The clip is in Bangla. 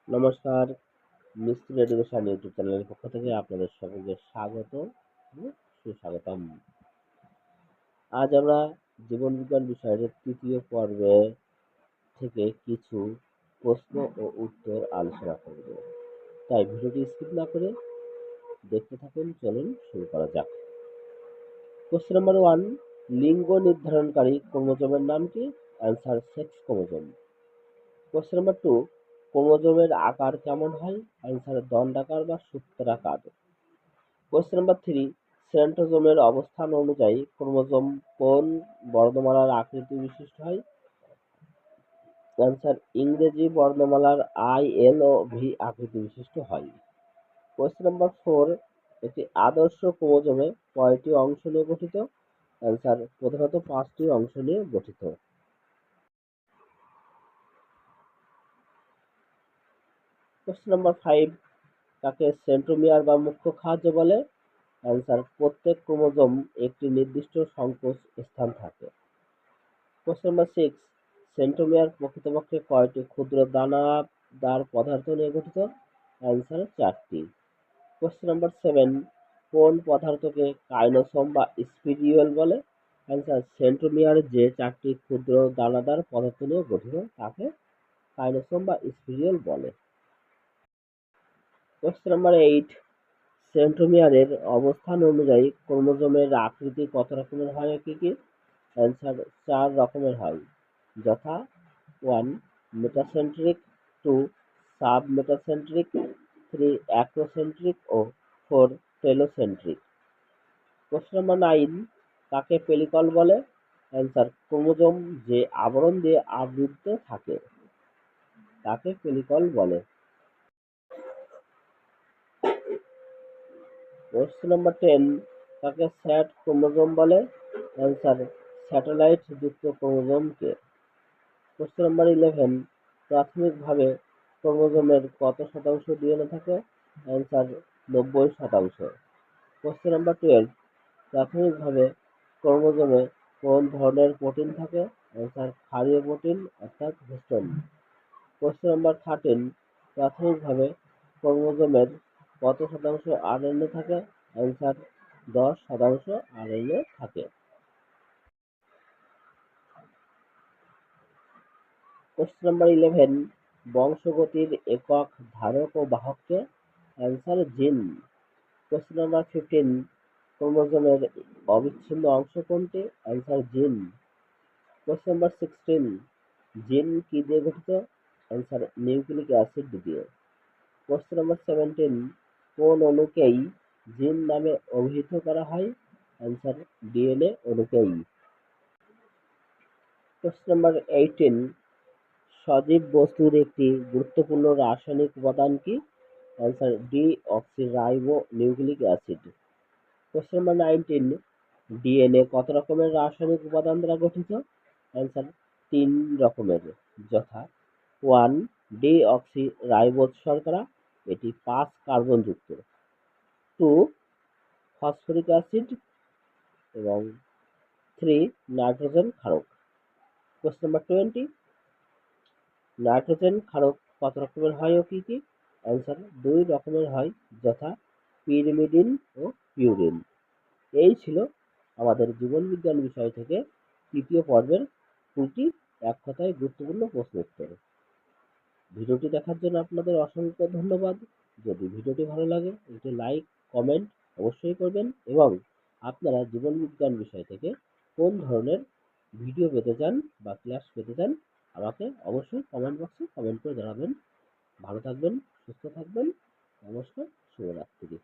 নমস্কার, মিস্ত্রি এডুকেশন ইউটিউব চ্যানেলের পক্ষ থেকে আপনাদের সকলকে স্বাগত ও সুস্বাগতম। আজ আমরা জীবন বিজ্ঞান বিষয়ের তৃতীয় পর্বে থেকে কিছু প্রশ্ন ও উত্তর আলোচনা করব। তাই ভিডিওটি স্কিপ না করে দেখতে থাকুন। চলুন শুরু করা যাক। কোশ্চেন নাম্বার 1, লিঙ্গ নির্ধারণকারী ক্রোমোজোমের নাম কি? Answer sex chromosome. Question number 2, ক্রোমোজোমের আকার কেমন হয়? অ্যান্সার দণ্ডাকার বা সূত্রাকার। কোশ্চেন নাম্বার 3, সেন্ট্রোজোমের অবস্থান অনুযায়ী ক্রোমোজোম কোন বর্ণমালার আকৃতি বিশিষ্ট হয়? অ্যান্সার ইংরেজি বর্ণমালার আই, এল ও ভি আকৃতি বিশিষ্ট হয়। কোশ্চেন নাম্বার 4, একটি আদর্শ ক্রোমোজোমে কয়টি অংশ নিয়ে গঠিত? অ্যান্সার প্রধানত 5টি অংশ নিয়ে গঠিত। কোশ্চেন নাম্বার 5, তাকে সেন্ট্রোমিয়ার বা মুখ্য খাদ্য বলে? অ্যান্সার প্রত্যেক ক্রোমোজোম একটি নির্দিষ্ট সংকোচ স্থান থাকে। কোশ্চেন নাম্বার 6, সেন্ট্রোমিয়ার প্রকৃতপক্ষে কয়টি ক্ষুদ্র দানাদার পদার্থ নিয়ে গঠিত? অ্যান্সার 4টি। কোশ্চেন নাম্বার 7, কোন পদার্থকে কাইনোসোম বা স্পিরিওল বলে? অ্যান্সার সেন্ট্রোমিয়ার যে 4টি ক্ষুদ্র দানাদার পদার্থ নিয়ে গঠিত তাকে কাইনোসোম বা স্পিরিওল বলে। কোশ্চেন নাম্বার 8, সেন্ট্রোমিয়ারের অবস্থান অনুযায়ী ক্রোমোজোমের আকৃতি কত রকমের হয় ও কি কি? অ্যান্সার 4 রকমের হয়, যথা 1 মেটাসেন্ট্রিক, 2 সাব মেটাসেন্ট্রিক, 3 অ্যাক্রোসেন্ট্রিক ও 4 টেলোসেন্ট্রিক। কোশ্চেন নাম্বার 9, কাকে পেলিকল বলে? অ্যান্সার ক্রোমোজোম যে আবরণ দিয়ে আবৃত থাকে তাকে পেলিকল বলে। কোশ্চেন নাম্বার 10, কাকে স্যাট ক্রোমোজোম বলে? অ্যান্সার স্যাটেলাইট যুক্ত ক্রোমোজোমকে। কোশ্চেন নাম্বার 11, প্রাথমিকভাবে ক্রোমোজোমের কত শতাংশ ডিএনএ থাকে? অ্যান্সার 90%। কোশ্চেন নাম্বার 12, প্রাথমিকভাবে ক্রোমোজোমে কোন ধরনের প্রোটিন থাকে? অ্যান্সার ক্ষারীয় প্রোটিন অর্থাৎ হিস্টোন। কোশ্চেন নাম্বার 13, প্রাথমিকভাবে ক্রোমোজোমের কত শতাংশ আরএনএ থাকে? অ্যান্সার 10% আরএনএ থাকে। কোশ্চেন নাম্বার 11, বংশগতির একক ধারক ও বাহককে? অ্যান্সার জিন। কোশ্চেন নাম্বার 15, ক্রোমোজোমের অবিচ্ছিন্ন অংশ কোনটি? অ্যান্সার জিন। কোশ্চেন নাম্বার 16, জিন কি দিয়ে গঠিত? অ্যান্সার নিউক্লিক অ্যাসিড দিয়ে। কোশ্চেন নাম্বার 17, কোন অণুকেই জিন নামে অভিহিত করা হয়? অ্যান্সার ডিএনএ অণুকেই। কোশ্চেন নাম্বার 18, সজীব বস্তুর একটি গুরুত্বপূর্ণ রাসায়নিক উপাদান কি? Answer deoxyribo nucleic acid. Question number 19, DNA কত রকমের রাসায়নিক উপাদান দ্বারা গঠিত? অ্যান্সার 3 রকমের, যথা 1 ডিঅক্সিরাইবোজ শর্করা, এটি 5 কার্বন যুক্ত, 2 ফসফরিক অ্যাসিড এবং 3 নাইট্রোজেন ক্ষারক। কোশ্চেন নাম্বার 20, নাইট্রোজেন ক্ষারক কত রকমের হয় ও কি কি? অ্যান্সার 2 রকমের হয়, যথা পিরিমিডিন ও পিউরিন। এই ছিল আমাদের জীবন বিজ্ঞান বিষয় থেকে তৃতীয় পর্বের 2টি এক কথায় গুরুত্বপূর্ণ প্রশ্ন উত্তর। ভিডিওটি দেখার জন্য আপনাদের অসংখ্য ধন্যবাদ। যদি ভিডিওটি ভালো লাগে একটি লাইক, কমেন্ট অবশ্যই করবেন এবং আপনারা জীবন বিজ্ঞান বিষয় থেকে কোন ধরনের ভিডিও পেতে চান বা ক্লাস পেতে চান আমাকে অবশ্যই কমেন্ট বক্সে কমেন্ট করে জানাবেন। ভালো থাকবেন, সুস্থ থাকবেন। নমস্কার, শুভরাত্রি।